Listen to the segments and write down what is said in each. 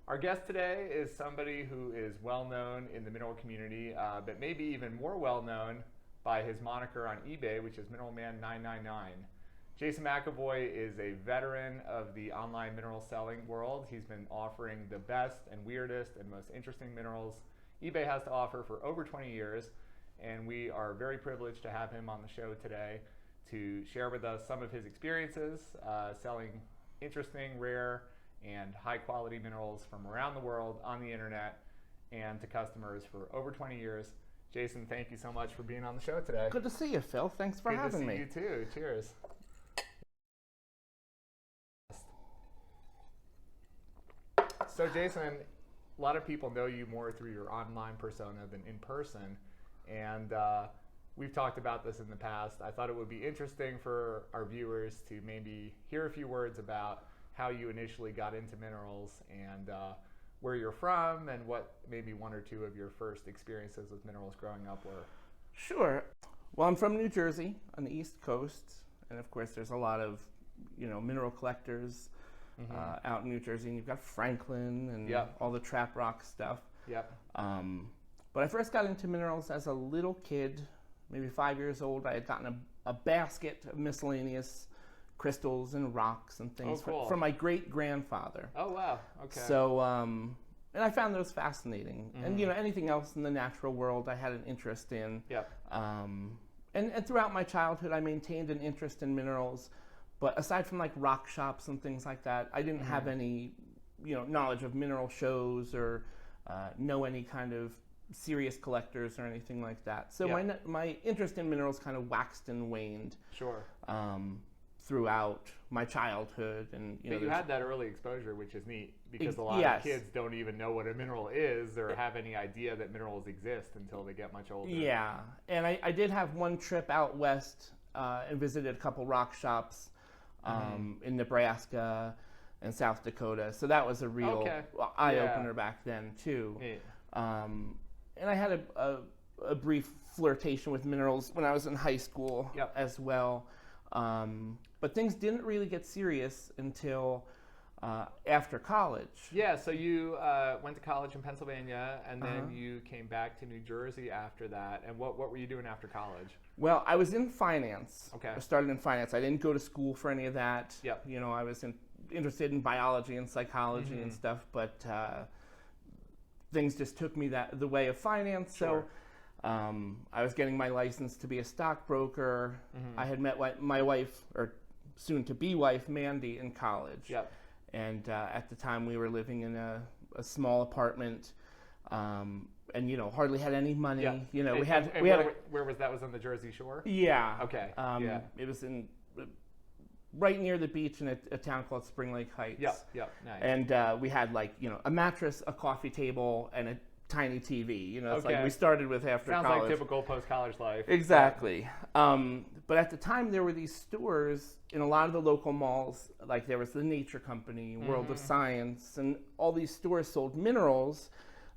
Our guest today is somebody who is well known in the mineral community, but maybe even more well known by his moniker on eBay, which is Mineralman999. Jasun MacAvoy is a veteran of the online mineral selling world. He's been offering the best and weirdest and most interesting minerals eBay has to offer for over 20 years, and we are very privileged to have him on the show today to share with us some of his experiences selling interesting, rare, and high-quality minerals from around the world on the internet and to customers for over 20 years. Jasun, thank you so much for being on the show today. Good to see you, Phil. Thanks for having me. Good to see you too. Cheers. So Jasun, a lot of people know you more through your online persona than in person, and we've talked about this in the past. I thought it would be interesting for our viewers to maybe hear a few words about how you initially got into minerals and where you're from and what maybe one or two of your first experiences with minerals growing up were. Sure. Well, I'm from New Jersey on the East Coast, and of course there's a lot of, mineral collectors out in New Jersey, and you've got Franklin and all the trap rock stuff. Yep. But I first got into minerals as a little kid, maybe 5 years old. I had gotten a basket of miscellaneous crystals and rocks and things from my great-grandfather. Oh, wow. Okay. So, and I found those fascinating. And, anything else in the natural world I had an interest in. Yep. And throughout my childhood, I maintained an interest in minerals. But aside from like rock shops and things like that, I didn't have any, knowledge of mineral shows or know any kind of serious collectors or anything like that. So my interest in minerals kind of waxed and waned. Sure. Throughout my childhood, and but you had that early exposure, which is neat because a lot of kids don't even know what a mineral is or have any idea that minerals exist until they get much older. Yeah, and I did have one trip out west and visited a couple rock shops in Nebraska and South Dakota. So that was a real eye-opener back then too. Yeah. And I had a brief flirtation with minerals when I was in high school as well. But things didn't really get serious until after college. Yeah, so you went to college in Pennsylvania, and then you came back to New Jersey after that. And what were you doing after college? Well, I was in finance. Okay. I started in finance. I didn't go to school for any of that. Yep. I was interested in biology and psychology and stuff, but things just took me the way of finance. Sure. So I was getting my license to be a stockbroker. I had met my wife, or soon-to-be wife, Mandy, in college. Yep. And at the time, we were living in a small apartment, and hardly had any money. Yeah. Where was that? Was on the Jersey Shore? Yeah. Okay. It was right near the beach in a town called Spring Lake Heights. Yep. Nice. And we had a mattress, a coffee table, and a tiny TV. It's like we started with after college. Sounds like typical post-college life. Exactly. But at the time, there were these stores in a lot of the local malls. Like there was the Nature Company, World of Science, and all these stores sold minerals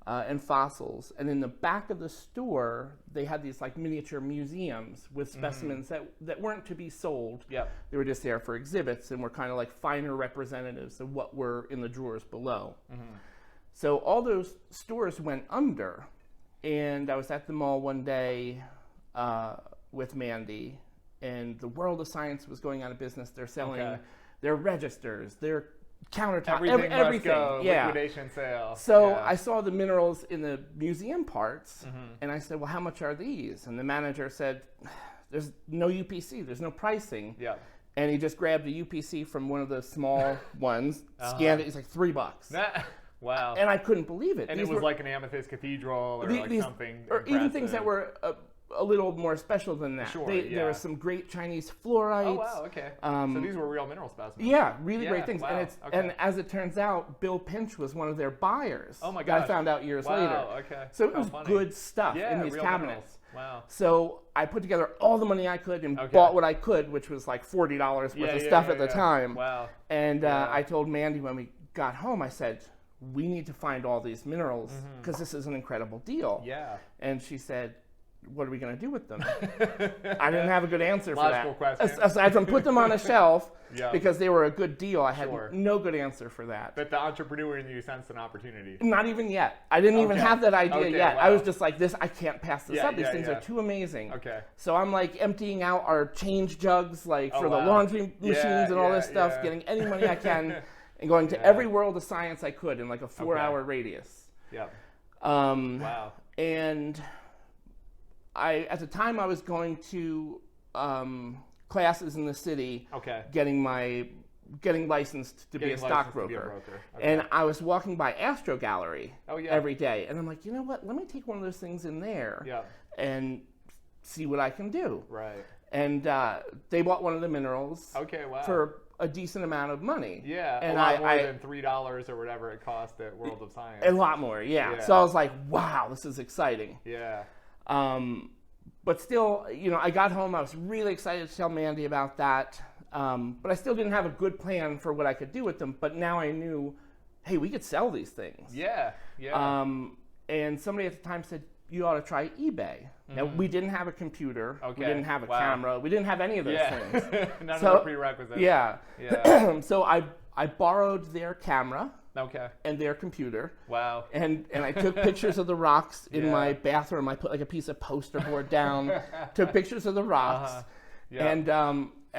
and fossils. And in the back of the store, they had these like miniature museums with specimens that weren't to be sold. Yep. They were just there for exhibits and were kind of like finer representatives of what were in the drawers below. So all those stores went under, and I was at the mall one day with Mandy, and the World of Science was going out of business. They're selling their registers, their countertop, everything. Go, liquidation sale. So I saw the minerals in the museum parts, and I said, well, how much are these? And the manager said, there's no UPC, there's no pricing. Yeah. And he just grabbed a UPC from one of the small ones, scanned it, he's like, $3. Wow. And I couldn't believe it. And it was like an amethyst cathedral or something or even things that were a little more special than that. Sure, There was some great Chinese fluorites. Oh, wow, okay. So these were real mineral specimens. Yeah, really great things. Wow, and as it turns out, Bill Pinch was one of their buyers. Oh my gosh. That I found out years later. Wow, okay. So it was good stuff in these real cabinets. Minerals. Wow. So I put together all the money I could and bought what I could, which was like $40 worth of stuff at the time. Wow. And I told Mandy when we got home, I said, we need to find all these minerals because this is an incredible deal. Yeah. And she said, what are we going to do with them? I didn't have a good answer for Logical that. question. Aside from put them on a shelf Yeah. because they were a good deal, I had Sure. no good answer for that. But the entrepreneur in you sensed an opportunity. Not even yet. I didn't even have that idea yet. Wow. I was just like, I can't pass this up. These things yeah. are too amazing. Okay. So I'm like emptying out our change jugs, like for the wow. laundry machines and all this stuff, getting any money I can, and going to every world of science I could in like a 4-hour radius. Yep. Wow. And at the time I was going to classes in the city, getting licensed to be a stockbroker. And I was walking by Astro Gallery every day, and I'm like, you know what? Let me take one of those things in there and see what I can do. Right. And they bought one of the minerals Wow. for a decent amount of money. Yeah, and a lot more than $3 or whatever it cost at World of Science. A lot more, yeah. So I was like, wow, this is exciting. Yeah. But still, I got home, I was really excited to tell Mandy about that. But I still didn't have a good plan for what I could do with them. But now I knew, hey, we could sell these things. Yeah, yeah. And somebody at the time said, you ought to try eBay. Now, we didn't have a computer. Okay. We didn't have a camera. We didn't have any of those things. None of the prerequisites. Yeah. So I borrowed their camera. And their computer. Wow. And I took pictures of the rocks in my bathroom. I put like a piece of poster board down, took pictures of the rocks, and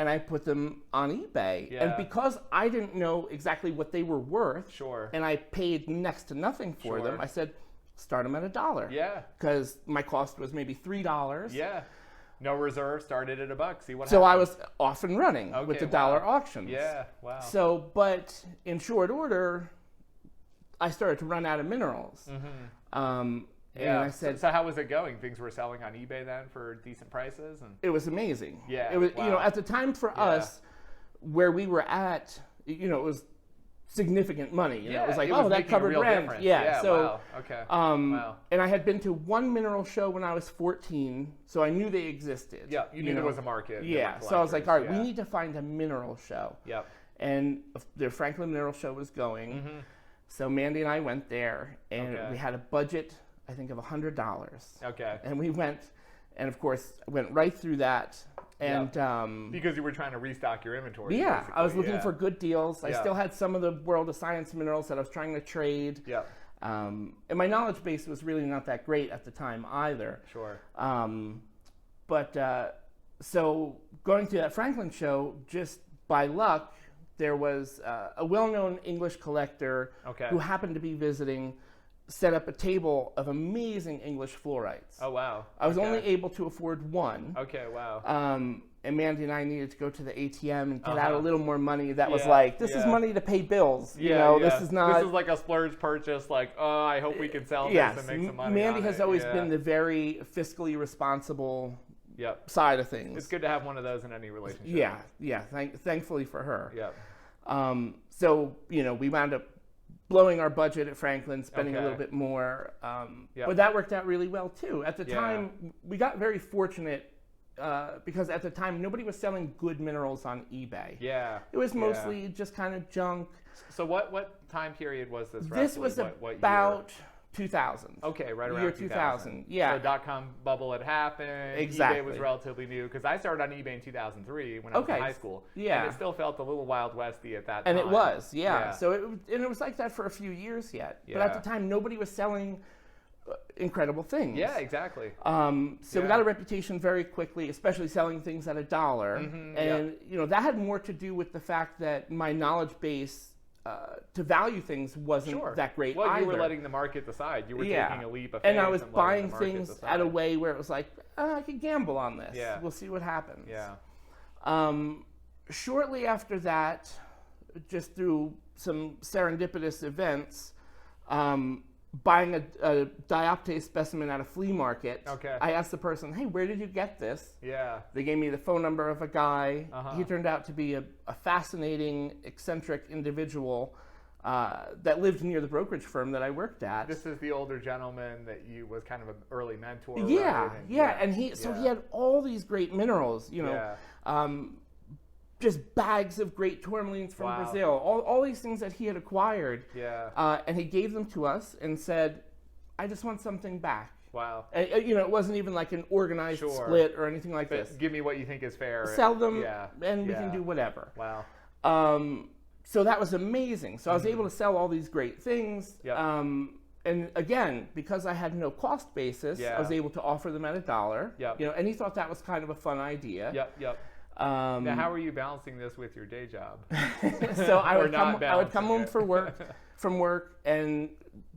I put them on eBay. And because I didn't know exactly what they were worth, and I paid next to nothing for them, I said, start them at $1. Yeah. Because my cost was maybe $3. Yeah. No reserve, started at $1. See what happens. So I was off and running with the dollar auctions. Yeah. Wow. So, but in short order, I started to run out of minerals. And I said, so how was it going? Things were selling on eBay then for decent prices, and it was amazing. Yeah, it was. At the time for us, where we were at, it was significant money. It was like, that covered rent. Difference. Yeah. So, wow. Okay. Wow. And I had been to one mineral show when I was 14, so I knew they existed. Yeah, you knew there was a market. Yeah. So I was like, all right, we need to find a mineral show. Yep. And the Franklin Mineral Show was going. So Mandy and I went there, and we had a budget, I think, of $100. Okay. And we went, and of course, went right through that. And because you were trying to restock your inventory. Yeah, basically. I was looking for good deals. I still had some of the World of Science minerals that I was trying to trade. Yeah. And my knowledge base was really not that great at the time either. Sure. So going to that Franklin show, just by luck, there was a well-known English collector who happened to be visiting, set up a table of amazing English fluorites. Oh, wow. I was only able to afford one. Okay, wow. And Mandy and I needed to go to the ATM and get out a little more money. That was like, this is money to pay bills. This is not... This is like a splurge purchase, like, oh, I hope we can sell this and make some money. Mandy has always been the very fiscally responsible side of things. It's good to have one of those in any relationship. Yeah. Thankfully for her. Yeah. So, we wound up blowing our budget at Franklin, spending a little bit more. But that worked out really well, too. At the time, we got very fortunate because at the time, nobody was selling good minerals on eBay. Yeah. It was mostly just kind of junk. So what time period was this? This was about 2000. Okay, right around year 2000. Yeah. So the dot-com bubble had happened. Exactly. eBay was relatively new because I started on eBay in 2003 when I was in high school. Yeah. And it still felt a little Wild Westy at that time. And it was, So it was like that for a few years yet. But at the time, nobody was selling incredible things. Yeah, exactly. So we got a reputation very quickly, especially selling things at $1. And that had more to do with the fact that my knowledge base to value things wasn't that great either. Well, you were letting the market decide. You were taking a leap of faith. And I was buying things at a way where it was like, I could gamble on this. Yeah. We'll see what happens. Yeah. Shortly after that, just through some serendipitous events, buying a dioptase specimen at a flea market. I asked the person, hey, where did you get this? Yeah. They gave me the phone number of a guy. He turned out to be a fascinating, eccentric individual that lived near the brokerage firm that I worked at. This is the older gentleman that you was kind of an early mentor. Yeah, right? And he had all these great minerals, just bags of great tourmalines from Brazil, all these things that he had acquired. Yeah. And he gave them to us and said, I just want something back. Wow. And, it wasn't even like an organized split or anything like this. Give me what you think is fair. Sell them, and we can do whatever. Wow. So that was amazing. So I was able to sell all these great things. Yep. And again, because I had no cost basis, I was able to offer them at $1. Yep. And he thought that was kind of a fun idea. Yep. Now, how are you balancing this with your day job? So I would come home from work and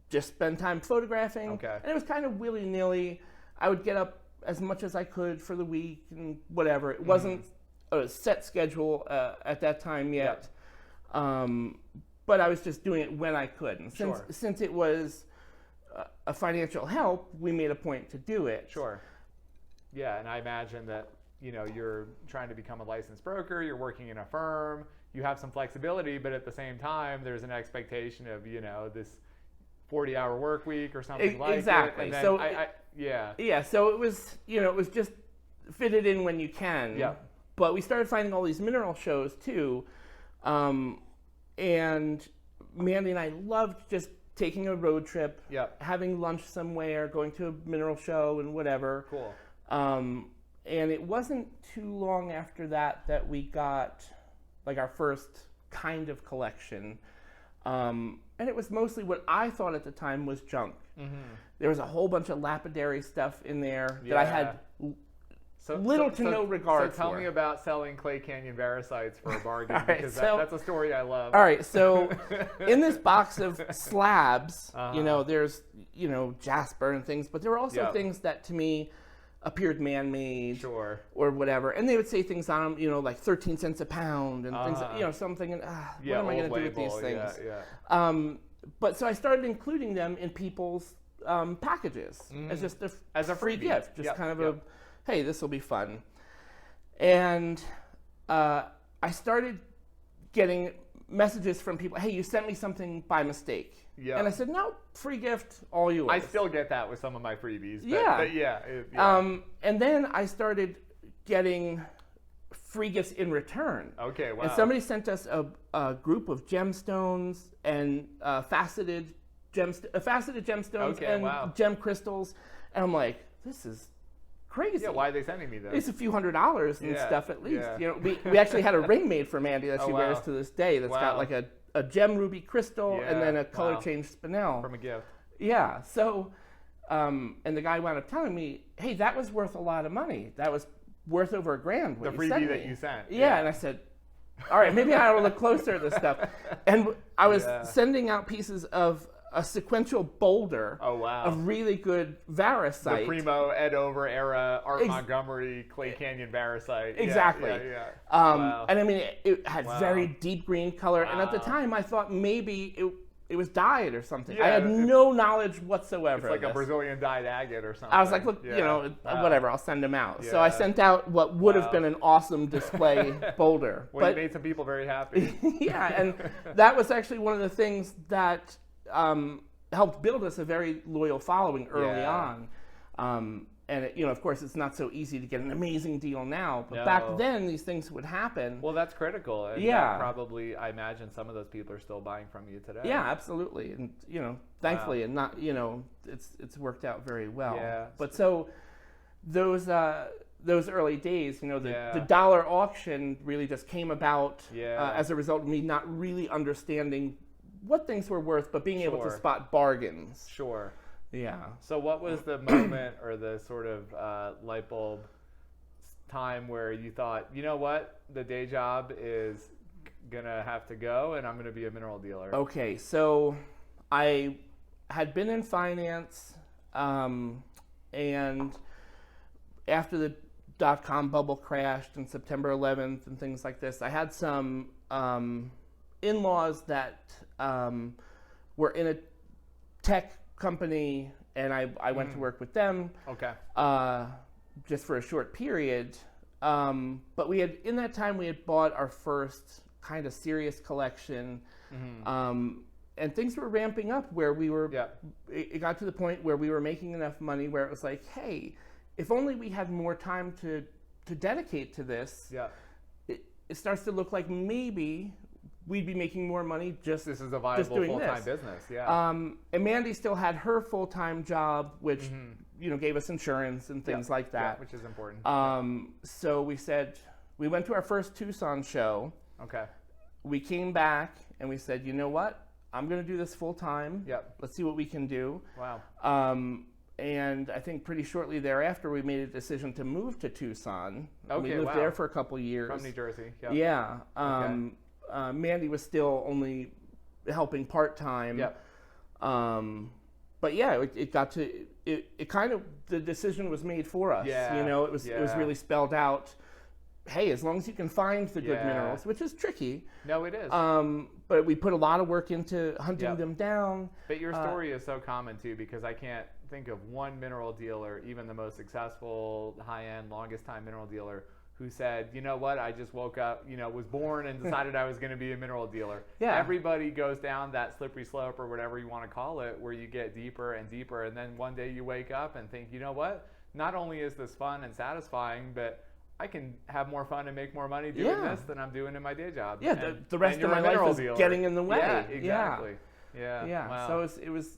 just spend time photographing. Okay. And it was kind of willy-nilly. I would get up as much as I could for the week and whatever. It wasn't a set schedule at that time yet. But I was just doing it when I could. And since it was a financial help, we made a point to do it. Sure. Yeah, and I imagine that, you're trying to become a licensed broker, you're working in a firm, you have some flexibility, but at the same time, there's an expectation of, this 40-hour work week or something like exactly. it. So so it was, it was just fit it in when you can. Yeah. But we started finding all these mineral shows too. And Mandy and I loved just taking a road trip, having lunch somewhere, going to a mineral show and whatever. Cool. And it wasn't too long after that we got like our first kind of collection. And it was mostly what I thought at the time was junk. Mm-hmm. There was a whole bunch of lapidary stuff in there that I had little to no regard for. So tell me about selling Clay Canyon varisites for a bargain, because that's a story I love. All right, so in this box of slabs, there's, jasper and things, but there were also things that to me appeared man-made or whatever. And they would say things on them, like 13 cents a pound and things, something, what am I going to do with these things? But so I started including them in people's packages as just as a free gift, just kind of hey, this will be fun. And I started getting messages from people, hey, you sent me something by mistake. Yeah. And I said, no, free gift, all yours. I still get that with some of my freebies. But and then I started getting free gifts in return. Okay, wow. And somebody sent us a group of gemstones and faceted gemstones and gem crystals. And I'm like, this is crazy. Yeah, why are they sending me those? It's a few $100s and stuff at least. Yeah. We actually had a ring made for Mandy that she wears to this day that's got like a gem ruby crystal and then a color change spinel. From a gift. Yeah. So, and the guy wound up telling me, hey, that was worth a lot of money. That was worth over $1,000. The freebie that you sent. Yeah. And I said, all right, maybe I ought to look closer at this stuff. And I was sending out pieces of a sequential boulder of really good varisite. The Primo Edover era Art Montgomery Clay Canyon varisite. Exactly. Wow. And I mean, it had very deep green color. Wow. And at the time, I thought maybe it was dyed or something. I had no knowledge whatsoever. It's like a Brazilian dyed agate or something. I was like, look, whatever, I'll send them out. So I sent out what would have been an awesome display boulder. Well, you made some people very happy. And that was actually one of the things that helped build us a very loyal following early on. And of course, it's not so easy to get an amazing deal now. But back then, these things would happen. Well, that's critical. And that probably, I imagine some of those people are still buying from you today. Yeah, absolutely. And thankfully, and not it's worked out very well. Yeah. But so those early days, the dollar auction really just came about as a result of me not really understanding what things were worth, but being able to spot bargains. Sure. Yeah. So what was the moment or the sort of light bulb time where you thought, you know what, the day job is going to have to go and I'm going to be a mineral dealer? Okay, so I had been in finance, and after the dot-com bubble crashed on September 11th and things like this, I had some in-laws that were in a tech company, and I went to work with them. Okay. Just for a short period. But in that time we had bought our first kind of serious collection. And things were ramping up where we were, it got to the point where we were making enough money where it was like, hey, if only we had more time to dedicate to this, it starts to look like maybe we'd be making more money this is a viable full-time business. And Mandy still had her full-time job, which gave us insurance and things like that. Which is important. So we went to our first Tucson show. Okay. We came back and we said, you know what? I'm going to do this full time. Yep. Let's see what we can do. Wow. And I think pretty shortly thereafter, we made a decision to move to Tucson. Okay, we lived there for a couple years. From New Jersey. Yep. Yeah. Mandy was still only helping part-time. Yep. But yeah, it got to, it kind of, the decision was made for us. Yeah. It was really spelled out. Hey, as long as you can find the good minerals, which is tricky. No, it is. But we put a lot of work into hunting them down. But your story is so common too, because I can't think of one mineral dealer, even the most successful, high-end, longest-time mineral dealer, who said, you know what, I just woke up, was born and decided I was going to be a mineral dealer. Yeah. Everybody goes down that slippery slope, or whatever you want to call it, where you get deeper and deeper, and then one day you wake up and think, you know what, not only is this fun and satisfying, but I can have more fun and make more money doing this than I'm doing in my day job. Yeah, the rest of my life is getting in the way. Yeah, exactly. Yeah. Wow. So it was,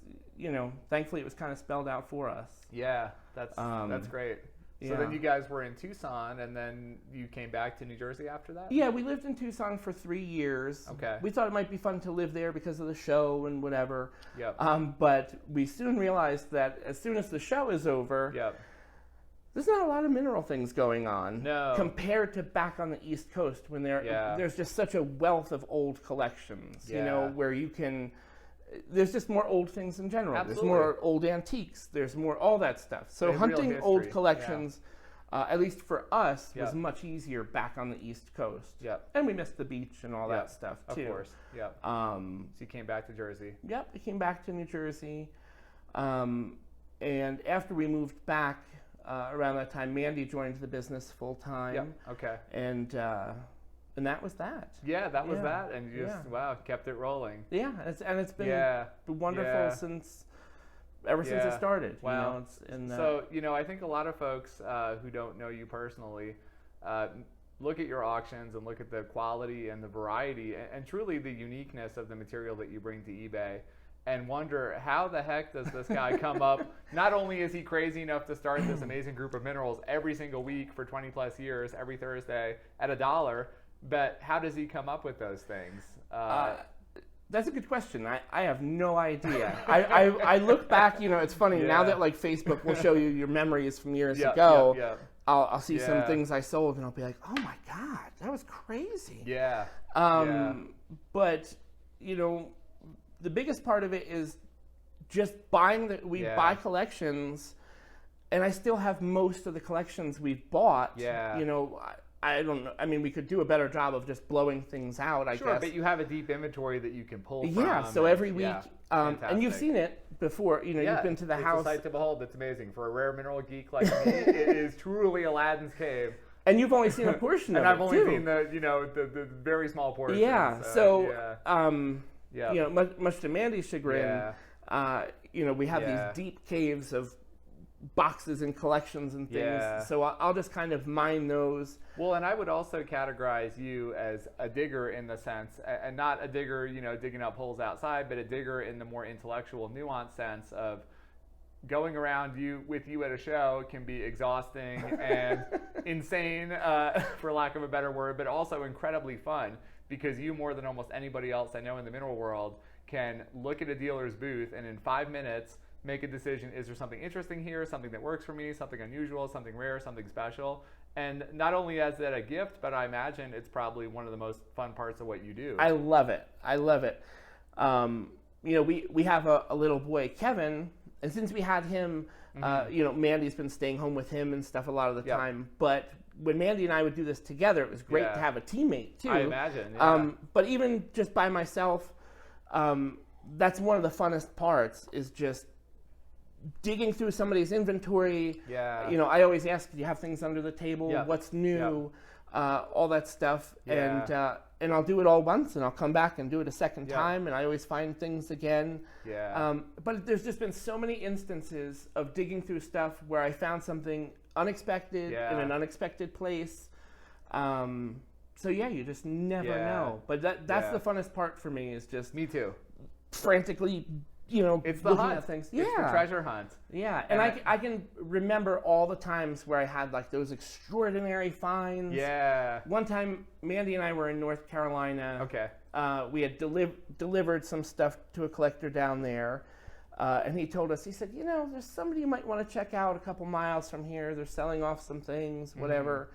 thankfully it was kind of spelled out for us. Yeah, that's great. So then you guys were in Tucson, and then you came back to New Jersey after that? Yeah, we lived in Tucson for 3 years. Okay. We thought it might be fun to live there because of the show and whatever. Yep. But we soon realized that as soon as the show is over, there's not a lot of mineral things going on compared to back on the East Coast when there's just such a wealth of old collections, where you can, there's just more old things in general. Absolutely. There's more old antiques. There's more, all that stuff. So hunting old collections, at least for us, was much easier back on the East Coast. Yep. And we missed the beach and all that stuff too. Of course, so you came back to Jersey. Yep, we came back to New Jersey. And after we moved back, around that time, Mandy joined the business full time. Yep. Okay. And that was that. Yeah, that was that, and you just kept it rolling. Yeah, it's been wonderful ever since it started. Wow. So I think a lot of folks who don't know you personally look at your auctions and look at the quality and the variety and truly the uniqueness of the material that you bring to eBay, and wonder, how the heck does this guy come up? Not only is he crazy enough to start this amazing group of minerals every single week for 20 plus years, every Thursday at $1, but how does he come up with those things? That's a good question. I have no idea. I look back, it's funny, now that like Facebook will show you your memories from years ago, I'll see some things I sold and I'll be like, oh my God, that was crazy. Yeah. But, the biggest part of it is just buying we buy collections, and I still have most of the collections we've bought. Yeah. I don't know. I mean, we could do a better job of just blowing things out, I guess. Sure, but you have a deep inventory that you can pull from. Yeah, so every week, and you've seen it before, you've been to the house. It's a sight to behold. It's amazing. For a rare mineral geek like me, it is truly Aladdin's cave. And you've only seen a portion of it, and I've only seen the very small portion. Yeah, much to Mandy's chagrin, we have these deep caves of boxes and collections and things. So I'll just kind of mine those. Well, and I would also categorize you as a digger in the sense, and not a digger, digging up holes outside, but a digger in the more intellectual, nuanced sense of going around with you at a show can be exhausting and insane, for lack of a better word, but also incredibly fun. Because you, more than almost anybody else I know in the mineral world, can look at a dealer's booth and in 5 minutes make a decision. Is there something interesting here, something that works for me, something unusual, something rare, something special? And not only as that a gift, but I imagine it's probably one of the most fun parts of what you do. I love it. We have a little boy, Kevin, and since we had him, Mandy's been staying home with him and stuff a lot of the time. But when Mandy and I would do this together, it was great to have a teammate too. I imagine. But even just by myself, that's one of the funnest parts, is just digging through somebody's inventory. I always ask, do you have things under the table? What's new? All that stuff. And I'll do it all once, and I'll come back and do it a second time, and I always find things again. But there's just been so many instances of digging through stuff where I found something unexpected in an unexpected place. So you just never know. But that's the funnest part for me, is just me too. Frantically, it's the looking hunt. at things. It's the treasure hunt. Yeah, and I can remember all the times where I had like those extraordinary finds. Yeah. One time, Mandy and I were in North Carolina. Okay. We had delivered some stuff to a collector down there, and he told us, he said, there's somebody you might want to check out a couple miles from here. They're selling off some things, whatever.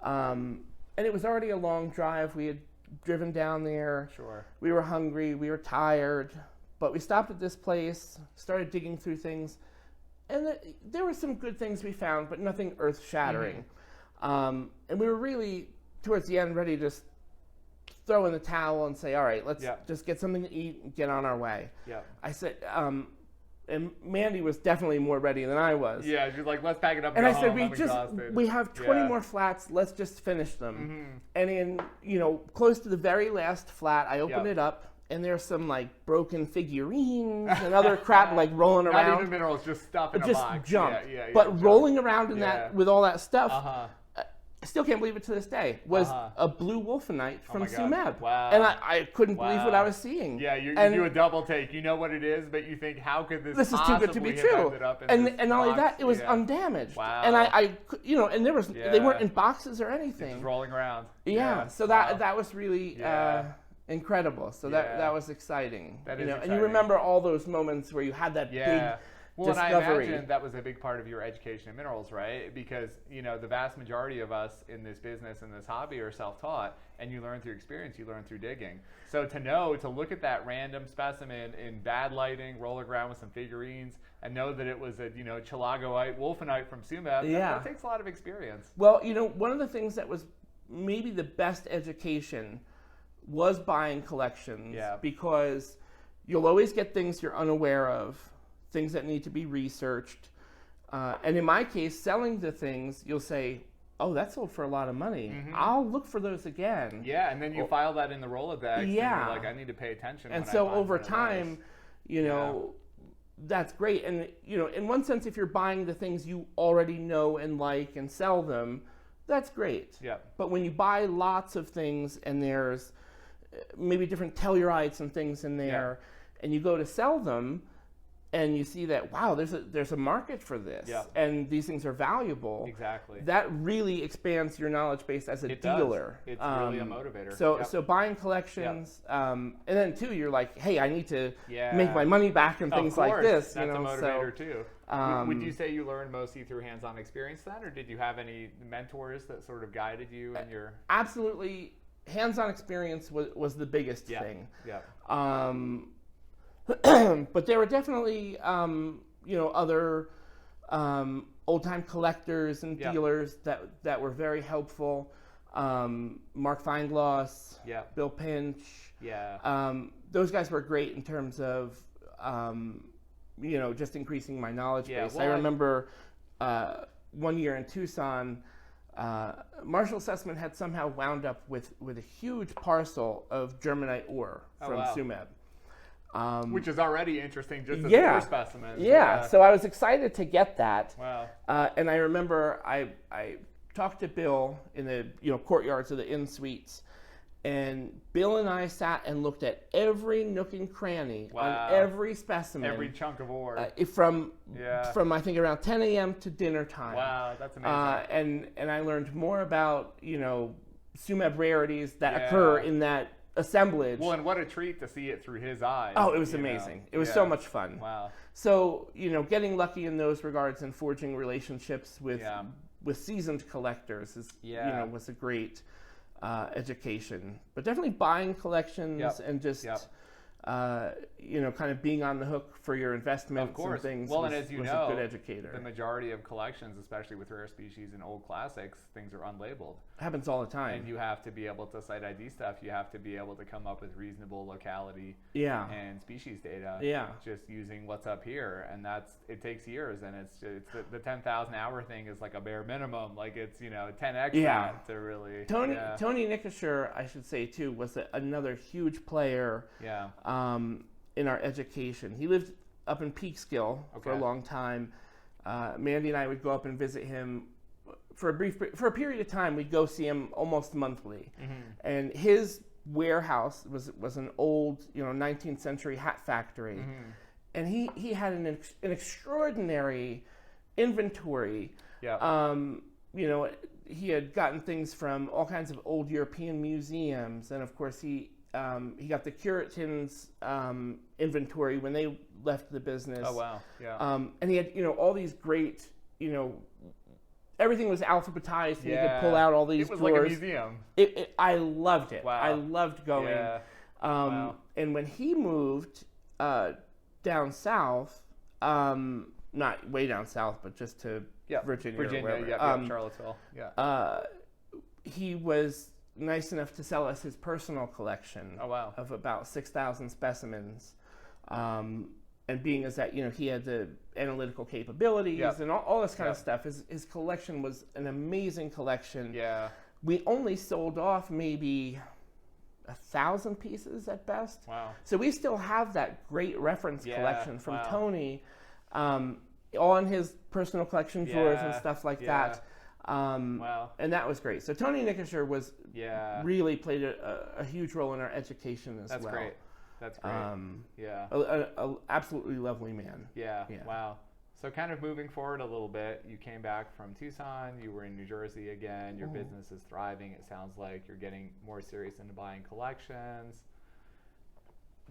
And it was already a long drive. We had driven down there. Sure. We were hungry. We were tired. But we stopped at this place, started digging through things, and there were some good things we found, but nothing earth-shattering. And we were really, towards the end, ready to just throw in the towel and say, all right, let's just get something to eat and get on our way. Yeah. I said, and Mandy was definitely more ready than I was. Yeah, she was like, let's pack it up and go I said, home. we have 20 more flats, let's just finish them. And in, close to the very last flat, I opened it up, and there's some like broken figurines and other crap like rolling around. Not even minerals, just stuff in a box. Just junk. But rolling around in that with all that stuff, I still can't believe it to this day, was a blue wolfenite from Tsumeb. Wow. And I couldn't believe what I was seeing. Yeah, you do a double take. You know what it is, but you think, how could this is too good to be true. And not only that, it was undamaged. Wow. And and there was they weren't in boxes or anything. Just rolling around. Yeah. So that was really incredible. So that was exciting. That is exciting. And you remember all those moments where you had that big discovery. And I imagine that was a big part of your education in minerals, right? Because, the vast majority of us in this business and this hobby are self-taught, and you learn through experience, you learn through digging. So to look at that random specimen in bad lighting, roll around with some figurines, and know that it was a, Chilagoite, wolfenite from Tsumeb, that takes a lot of experience. Well, one of the things that was maybe the best education was buying collections, because you'll always get things you're unaware of, things that need to be researched. And in my case, selling the things, you'll say, oh, that sold for a lot of money. I'll look for those again. Yeah, and then you file that in the Rolodex, and you're like, I need to pay attention. And so over time, that's great. And, in one sense, if you're buying the things you already know and like and sell them, that's great. Yeah. But when you buy lots of things and there's maybe different tellurites and things in there, and you go to sell them, and you see that, wow, there's a market for this, and these things are valuable. Exactly. That really expands your knowledge base as a dealer. It's really a motivator. So buying collections, and then too, you're like, hey, I need to make my money back and things like this. That's a motivator too. Would you say you learned mostly through hands-on experience then, or did you have any mentors that sort of guided you in your? Absolutely, hands-on experience was the biggest thing. Yeah. But there were definitely, other old-time collectors and dealers that were very helpful. Mark Feingloss, Bill Pinch. Yeah. Those guys were great in terms of, just increasing my knowledge base. I remember one year in Tucson, Marshall Sussman had somehow wound up with a huge parcel of germanite ore from Tsumeb. Which is already interesting, just as ore specimens. Yeah, so I was excited to get that. Wow. And I remember I talked to Bill in the courtyards of the Inn Suites, and Bill and I sat and looked at every nook and cranny on every specimen. Every chunk of ore. From I think around 10 a.m. to dinner time. Wow, that's amazing. And I learned more about Tsumeb rarities that occur in that assemblage. Well, and what a treat to see it through his eyes. Oh, it was amazing. It was so much fun. Wow. So, getting lucky in those regards and forging relationships with seasoned collectors was a great education. But definitely buying collections and just kind of being on the hook for your investments and things and as you know, a good educator. The majority of collections, especially with rare species and old classics, things are unlabeled. It happens all the time. And you have to be able to cite ID stuff. You have to be able to come up with reasonable locality and species data just using what's up here. And it takes years. And it's the 10,000 hour thing is like a bare minimum. Like it's, 10x that to really. Tony Nicosher, I should say too, was another huge player. Yeah. In our education. He lived up in Peekskill for a long time. Mandy and I would go up and visit him for a period of time. We'd go see him almost monthly. And his warehouse was an old, 19th century hat factory. and he had an extraordinary inventory. Yeah. You know, he had gotten things from all kinds of old European museums, and of course he got the Cureton's inventory when they left the business. Oh wow! Yeah. And he had all these great everything was alphabetized, and you could pull out all these drawers. It was like a museum. I loved it. Wow. I loved going. Yeah. Wow. And when he moved down south, not way down south, but just to Virginia, or wherever, Charlottesville. Yeah. He was nice enough to sell us his personal collection. Oh wow. Of about 6,000 specimens. And being as that, he had the analytical capabilities and all this kind of stuff. His collection was an amazing collection. Yeah. We only sold off maybe 1,000 pieces at best. Wow. So we still have that great reference collection from Tony, all in his personal collection drawers and stuff like that. Wow. And that was great. So Tony Nickisher was really played a huge role in our education as well. That's great. That's great. A absolutely lovely man. Yeah. Wow. So kind of moving forward a little bit, you came back from Tucson, you were in New Jersey again, your business is thriving, it sounds like you're getting more serious into buying collections.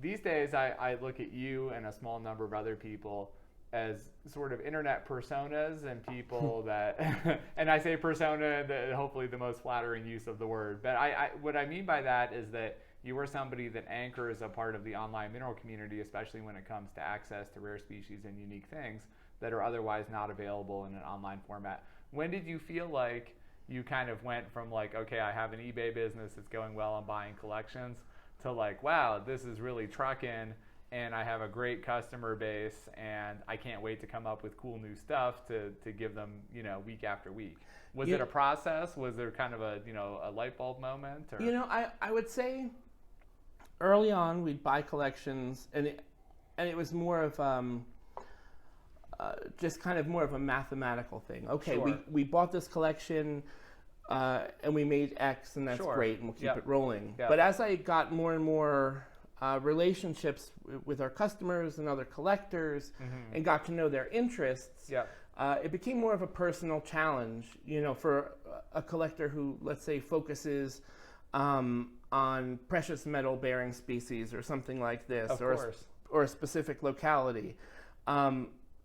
These days, I look at you and a small number of other people as sort of internet personas and people that, and I say persona, hopefully the most flattering use of the word, but what I mean by that is that you are somebody that anchors a part of the online mineral community, especially when it comes to access to rare species and unique things that are otherwise not available in an online format. When did you feel like you kind of went from like, okay, I have an eBay business that's going well, I'm buying collections, to like, wow, this is really trucking and I have a great customer base and I can't wait to come up with cool new stuff to give them, week after week? Was it a process? Was there kind of a light bulb moment? Or? I would say early on we'd buy collections and it was more of just kind of more of a mathematical thing. Okay, we bought this collection and we made X and that's great and we'll keep it rolling. But as I got more and more relationships with our customers and other collectors and got to know their interests, it became more of a personal challenge, for a collector who, let's say, focuses on precious metal bearing species or something like this, or a specific locality.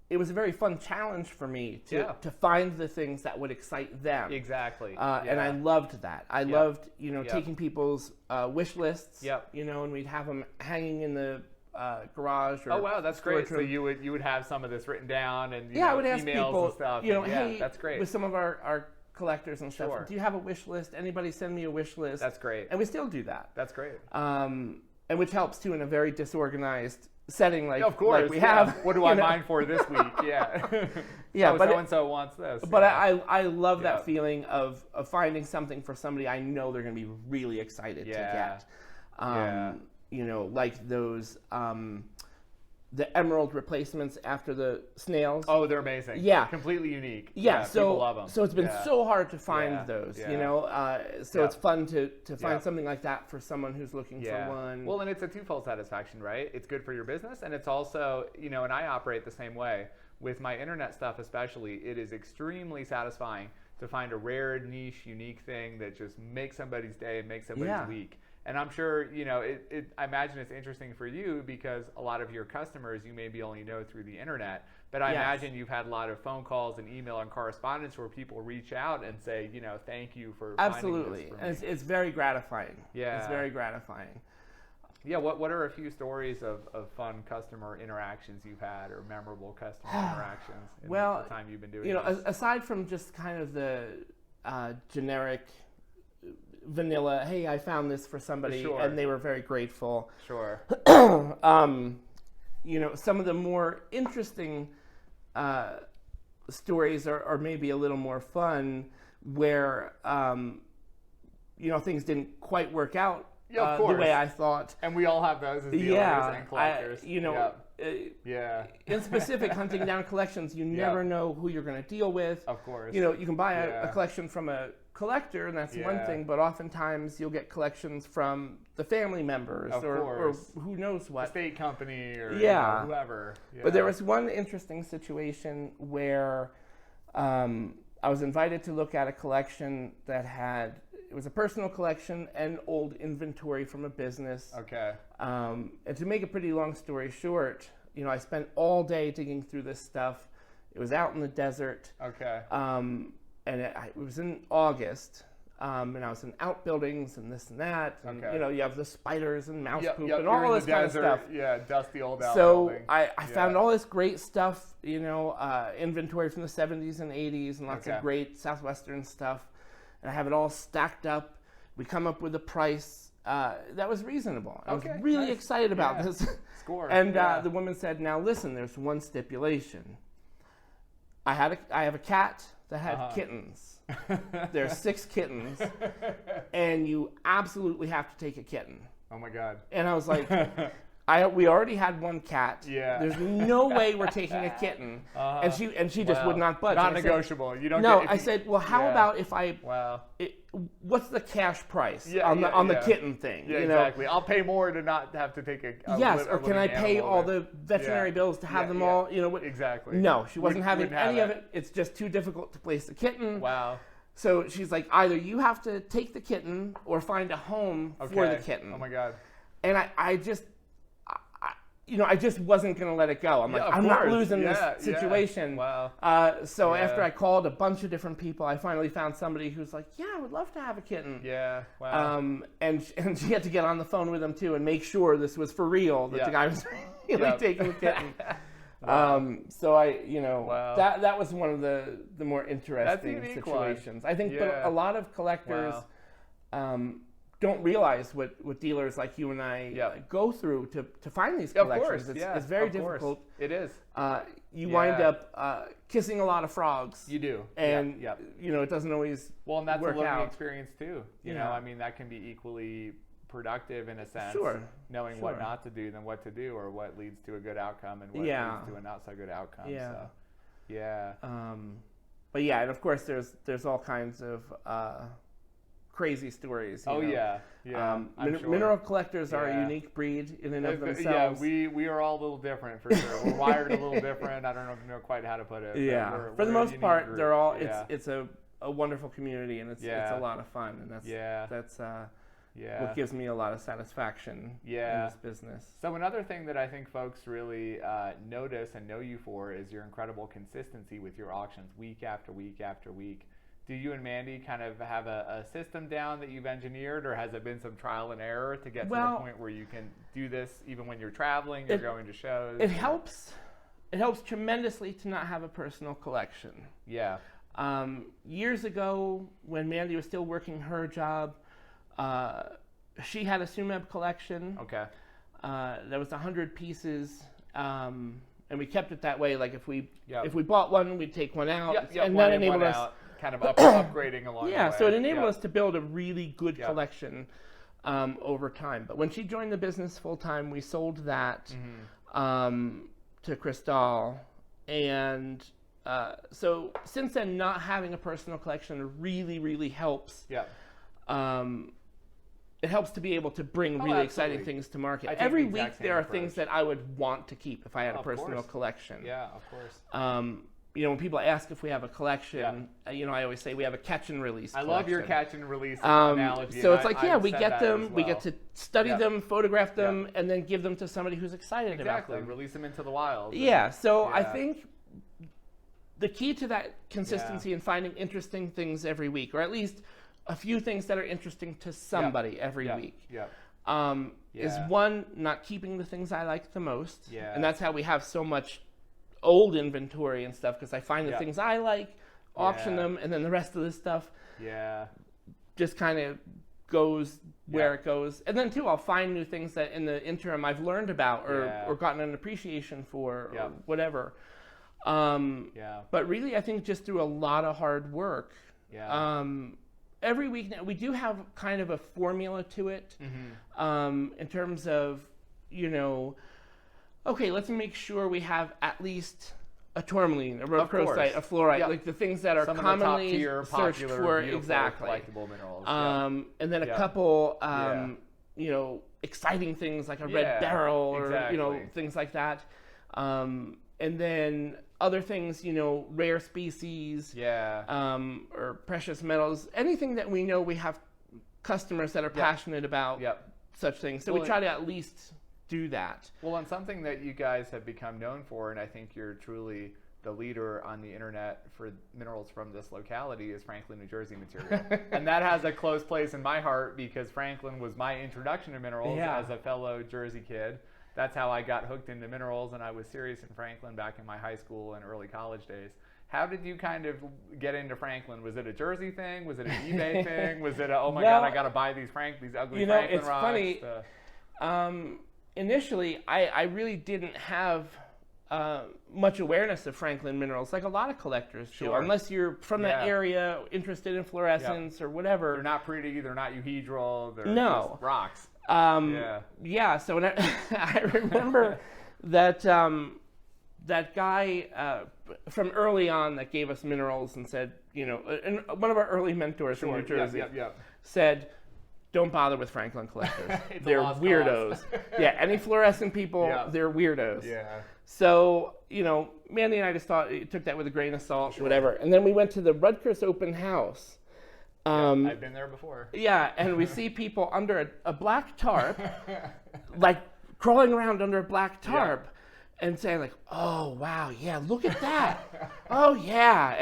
It was a very fun challenge for me to find the things that would excite them. Exactly. And I loved that. I loved, taking people's wish lists, and we'd have them hanging in the garage. Or oh wow, that's great. So you would have some of this written down and I would ask emails people, and stuff. Hey, that's great. With some of our collectors and stuff, do you have a wish list? Anybody send me a wish list? That's great. And we still do that. That's great. And which helps too in a very disorganized setting like we have. What do I mine for this week? But so-and-so wants this. But I love that feeling of finding something for somebody I know they're going to be really excited to get. Like those the emerald replacements after the snails. Oh, they're amazing. Yeah. Completely unique. So people love them. So it's been so hard to find those, so it's fun to find something like that for someone who's looking for one. Well, and it's a twofold satisfaction, right? It's good for your business, and it's also, and I operate the same way. With my internet stuff especially, it is extremely satisfying to find a rare, niche, unique thing that just makes somebody's day and makes somebody's week. And I'm sure, I imagine it's interesting for you because a lot of your customers you maybe only know through the internet. But I imagine you've had a lot of phone calls and email and correspondence where people reach out and say, thank you for finding this for me. And it's very gratifying. It's very gratifying. Yeah, what are a few stories of fun customer interactions you've had or memorable customer interactions in the time you've been doing this? Aside from just kind of the generic vanilla, hey, I found this for somebody and they were very grateful. Sure. Some of the more interesting stories are maybe a little more fun where, things didn't quite work out of course. the way I thought. And we all have those as dealers and collectors. In specific hunting down collections, you never know who you're going to deal with. Of course. You can buy a collection from a collector, and that's one thing, but oftentimes you'll get collections from the family members or who knows what. Estate company or whoever. Yeah. But there was one interesting situation where I was invited to look at a collection that it was a personal collection and old inventory from a business. Okay. And to make a pretty long story short, I spent all day digging through this stuff. It was out in the desert. Okay. And it was in August, and I was in outbuildings and this and that, and you have the spiders and mouse poop and all this kind of stuff. Yeah, dusty old outbuilding. So I found all this great stuff, inventory from the 70s and 80s, and lots of great Southwestern stuff, and I have it all stacked up. We come up with a price that was reasonable. I was really excited about this. Score. And the woman said, "Now listen, there's one stipulation. I have a cat that had kittens. There's 6 kittens, and you absolutely have to take a kitten." Oh my God. And I was like, we already had one cat. Yeah. There's no way we're taking a kitten. And she just would not budge. Not negotiable. You don't. No, I said, well, how about if I? Wow. What's the cash price on the kitten thing? Yeah, exactly. I'll pay more to not have to take a or can I pay all the veterinary bills to have them all? Exactly. No, she wasn't having any of it. It's just too difficult to place the kitten. Wow. So she's like, either you have to take the kitten or find a home for the kitten. Oh my God. And I just wasn't going to let it go. I'm like, I'm not losing this situation. Wow. So after I called a bunch of different people, I finally found somebody who's like, yeah, I would love to have a kitten. Yeah. Wow. And she had to get on the phone with him too and make sure this was for real, that the guy was really taking the kitten. Wow. So that was one of the more interesting situations. I think a lot of collectors don't realize what dealers like you and I go through to find these collections. It's very difficult. It is. You wind up kissing a lot of frogs. You do. And it doesn't always Well, and that's work a learning out. Experience too. You know, I mean, that can be equally productive in a sense, knowing what not to do than what to do, or what leads to a good outcome and what leads to a not so good outcome. But and of course there's all kinds of crazy stories. Sure. Mineral collectors are a unique breed in and of themselves. Yeah, we are all a little different for sure. We're wired a little different. I don't know quite how to put it. Yeah, for the most part, group. They're all. It's a wonderful community, and it's a lot of fun, and that's what gives me a lot of satisfaction in this business. So another thing that I think folks really notice and know you for is your incredible consistency with your auctions week after week after week. Do you and Mandy kind of have a system down that you've engineered, or has it been some trial and error to get to the point where you can do this even when you're traveling, you're going to shows? It helps. It helps tremendously to not have a personal collection. Yeah. Years ago, when Mandy was still working her job, she had a Sumeb collection. Okay. There was 100 pieces, and we kept it that way. Like if we bought one, we'd take one out, and that enabled us kind of upgrading along the way. Yeah, so it enabled us to build a really good collection over time. But when she joined the business full time, we sold that to Cristal, and so since then, not having a personal collection really, really helps. Yeah. It helps to be able to bring really exciting things to market. Every week there are things that I would want to keep if I had a personal collection. Yeah, of course. When people ask if we have a collection, I always say we have a catch and release collection. I love your catch and release analogy. So it's like, we get them, we get to study them, photograph them, and then give them to somebody who's excited about them. Release them into the wild. Yeah, so I think the key to that consistency and finding interesting things every week, or at least a few things that are interesting to somebody every week, is one, not keeping the things I like the most. Yeah. And that's how we have so much old inventory and stuff, because I find the things I like, auction them, and then the rest of the stuff just kind of goes where it goes. And then too, I'll find new things that in the interim I've learned about or gotten an appreciation for or whatever. But really, I think just through a lot of hard work, every week now, we do have kind of a formula to it, in terms of, okay, let's make sure we have at least a tourmaline, a rhodochrosite, a fluorite, like the things that are commonly searched for, exactly. Collectible minerals. And then a couple, exciting things like a red beryl or things like that. And then other things, rare species, or precious metals, anything that we know we have customers that are passionate about such things. So we try to at least do that. Well, and something that you guys have become known for, and I think you're truly the leader on the internet for minerals from this locality, is Franklin, New Jersey material. And that has a close place in my heart because Franklin was my introduction to minerals as a fellow Jersey kid. That's how I got hooked into minerals, and I was serious in Franklin back in my high school and early college days. How did you kind of get into Franklin? Was it a Jersey thing? Was it an eBay thing? Was it oh my God, I got to buy these ugly Franklin it's rocks? Funny. Initially, I really didn't have much awareness of Franklin minerals, like a lot of collectors do, unless you're from that area, interested in fluorescence or whatever. They're not pretty, they're not euhedral, they're just rocks. So when I remember that that guy from early on that gave us minerals and said, and one of our early mentors from New Jersey said, don't bother with Franklin collectors. They're weirdos. Any fluorescent people, they're weirdos. So, Mandy and I just took that with a grain of salt, whatever. And then we went to the Rutgers open house. I've been there before. And we see people under a black tarp, like crawling around under a black tarp, and saying like, "Oh wow, look at that! Oh yeah!"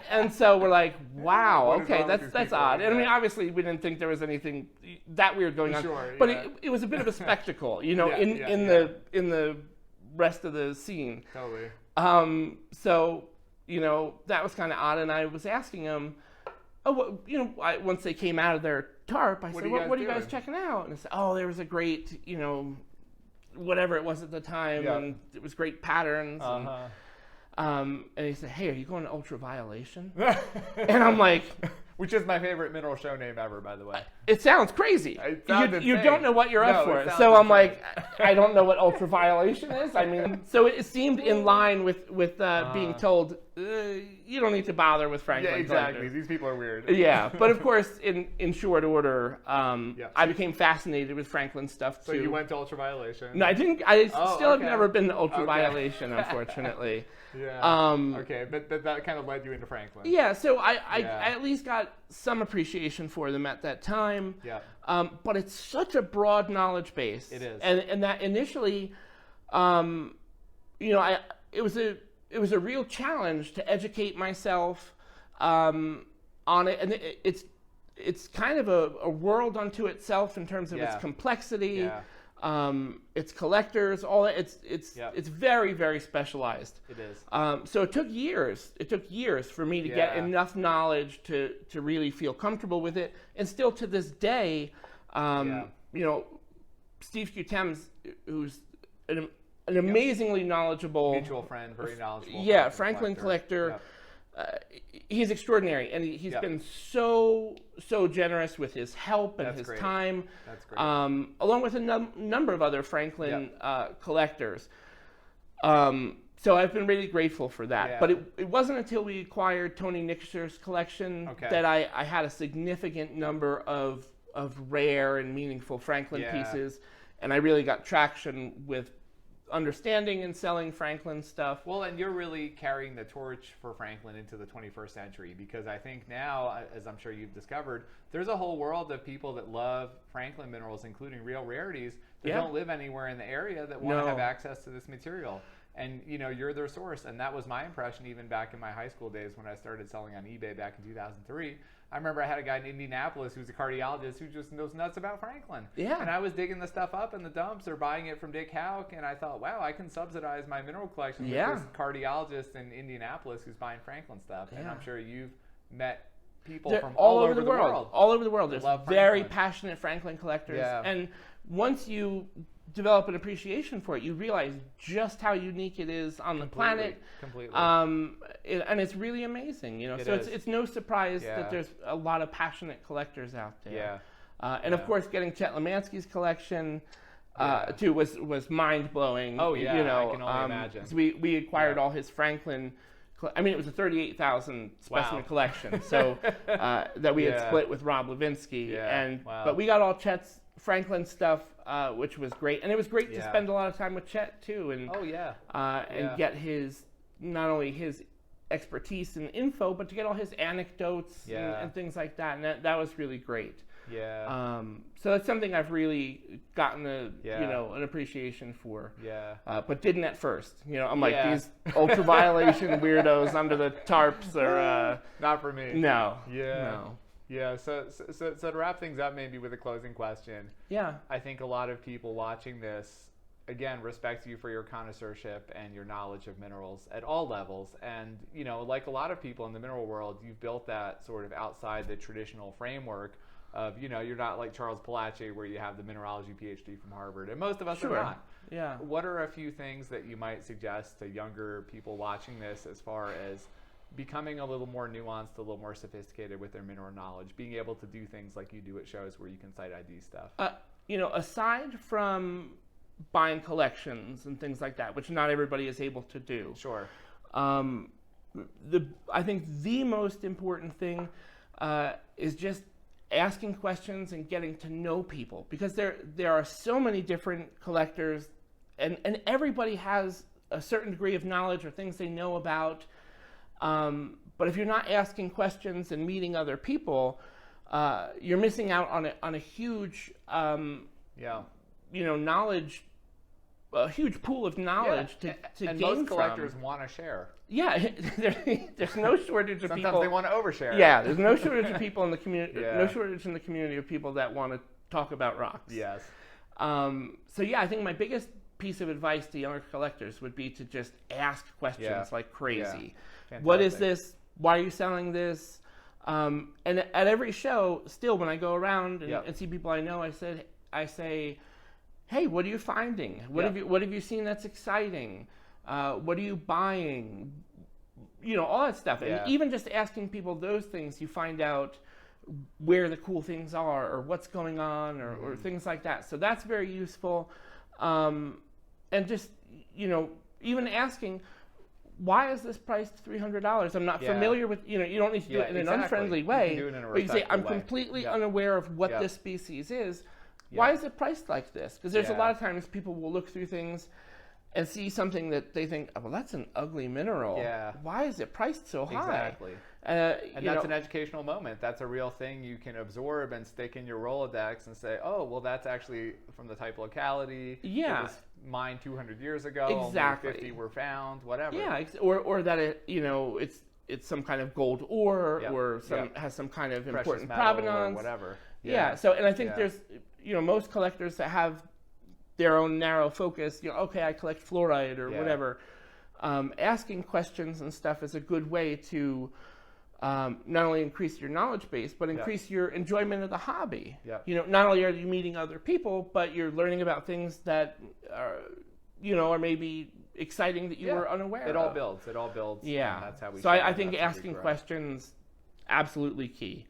And so we're like, "Wow, okay, that's odd." And I mean, obviously, we didn't think there was anything that weird going on, but it was a bit of a spectacle, in the rest of the scene. Totally. So that was kind of odd, and I was asking him. Once they came out of their tarp, I said, what are you guys checking out? And I said, there was a great, whatever it was at the time, and it was great patterns. And he said, hey, are you going to ultraviolation? And I'm like... Which is my favorite mineral show name ever, by the way. It sounds crazy. You don't know what you're up for. So I'm like, I don't know what ultraviolation is. I mean, so it seemed in line with being told, you don't need to bother with Franklin. Yeah, exactly. These people are weird. But of course, in short order, I became fascinated with Franklin stuff too. So you went to ultraviolation? No, I didn't. I still have never been to ultraviolation, unfortunately. But that kind of led you into Franklin. So I at least got some appreciation for them at that time. But it's such a broad knowledge base. It is. And that initially, it was a real challenge to educate myself on it, and it's kind of a world unto itself in terms of its complexity. It's collectors, all that. It's very, very specialized. It is. So it took years. It took years for me to get enough knowledge to really feel comfortable with it. And still to this day, Steve Q-Thames, who's an amazingly knowledgeable mutual friend, very knowledgeable. Franklin collector. He's extraordinary, and he's been so generous with his help and his time. That's great. Along with a number of other Franklin collectors. So I've been really grateful for that. But it wasn't until we acquired Tony Nixer's collection that I had a significant number of rare and meaningful Franklin pieces, and I really got traction with understanding and selling Franklin stuff. Well, and you're really carrying the torch for Franklin into the 21st century, because I think now, as I'm sure you've discovered, there's a whole world of people that love Franklin minerals, including real rarities, that don't live anywhere in the area that want to have access to this material. And you're their source, and that was my impression even back in my high school days when I started selling on eBay back in 2003. I remember I had a guy in Indianapolis who's a cardiologist who just knows nuts about Franklin. And I was digging the stuff up in the dumps or buying it from Dick Houck, and I thought, wow, I can subsidize my mineral collection with this cardiologist in Indianapolis who's buying Franklin stuff. And I'm sure you've met people from all over the world. All over the world. There's very passionate Franklin collectors. And once you develop an appreciation for it, you realize just how unique it is on the planet. Completely. And it's really amazing, you know. It's no surprise that there's a lot of passionate collectors out there. And of course, getting Chet Lemansky's collection too was mind blowing. Oh yeah, you know, I can only imagine. So we acquired all his Franklin. I mean, it was a 38,000 specimen collection, so that we had split with Rob Levinsky, but we got all Chet's Franklin stuff, which was great, and it was great to spend a lot of time with Chet too, and get his not only his expertise and info, but to get all his anecdotes and things like that, and that was really great. So that's something I've really gotten an appreciation for. But didn't at first. You know, I'm like, these ultra violation weirdos under the tarps are not for me. No. So to wrap things up, maybe with a closing question. I think a lot of people watching this, again, respect you for your connoisseurship and your knowledge of minerals at all levels. And, you know, like a lot of people in the mineral world, you've built that sort of outside the traditional framework of, you know, you're not like Charles Palache where you have the mineralogy PhD from Harvard, and most of us are not. What are a few things that you might suggest to younger people watching this as far as becoming a little more nuanced, a little more sophisticated with their mineral knowledge, being able to do things like you do at shows where you can cite ID stuff? You know, aside from buying collections and things like that, which not everybody is able to do. I think the most important thing is just asking questions and getting to know people, because there are so many different collectors, and everybody has a certain degree of knowledge or things they know about. But if you're not asking questions and meeting other people, you're missing out on a huge knowledge, a huge pool of knowledge to gain from. Most collectors want to share. There's no shortage of people. Sometimes they want to overshare. There's no shortage of people in the community. No shortage in the community of people that want to talk about rocks. I think my biggest piece of advice to younger collectors would be to just ask questions like crazy. What is this? Why are you selling this? And at every show, still when I go around and see people I know, I say, hey, what are you finding? What have you seen that's exciting? What are you buying? You know, all that stuff. And even just asking people those things, you find out where the cool things are or what's going on or things like that. So that's very useful. And just, you know, even asking, why is this priced $300? I'm not familiar with, you know, you don't need to do it in an unfriendly way. You can do it in a but you say, I'm way. completely unaware of what this species is. Why is it priced like this? Because there's a lot of times people will look through things and see something that they think, oh, well, that's an ugly mineral. Why is it priced so high? Exactly. And that's an educational moment. That's a real thing you can absorb and stick in your Rolodex and say, oh, well, that's actually from the type locality. It was mined 200 years ago. Only 50 were found, whatever. Or that it's some kind of gold ore or has some kind of precious important metal provenance. Or whatever. So, and I think there's, you know, most collectors that have their own narrow focus, you know, okay, I collect fluorite or whatever. Asking questions and stuff is a good way to not only increase your knowledge base, but increase your enjoyment of the hobby. You know, not only are you meeting other people, but you're learning about things that are, you know, are maybe exciting that you were unaware of. It all builds. Yeah. And that's how we so I think asking questions, absolutely key.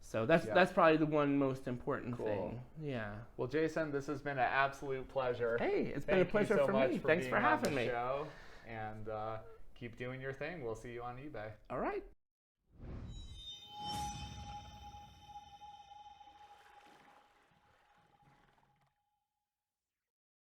So that's probably the one most important thing. Well, Jason, this has been an absolute pleasure. Hey, it's been a pleasure for me. Thanks for having me. Show, and keep doing your thing. We'll see you on eBay. All right.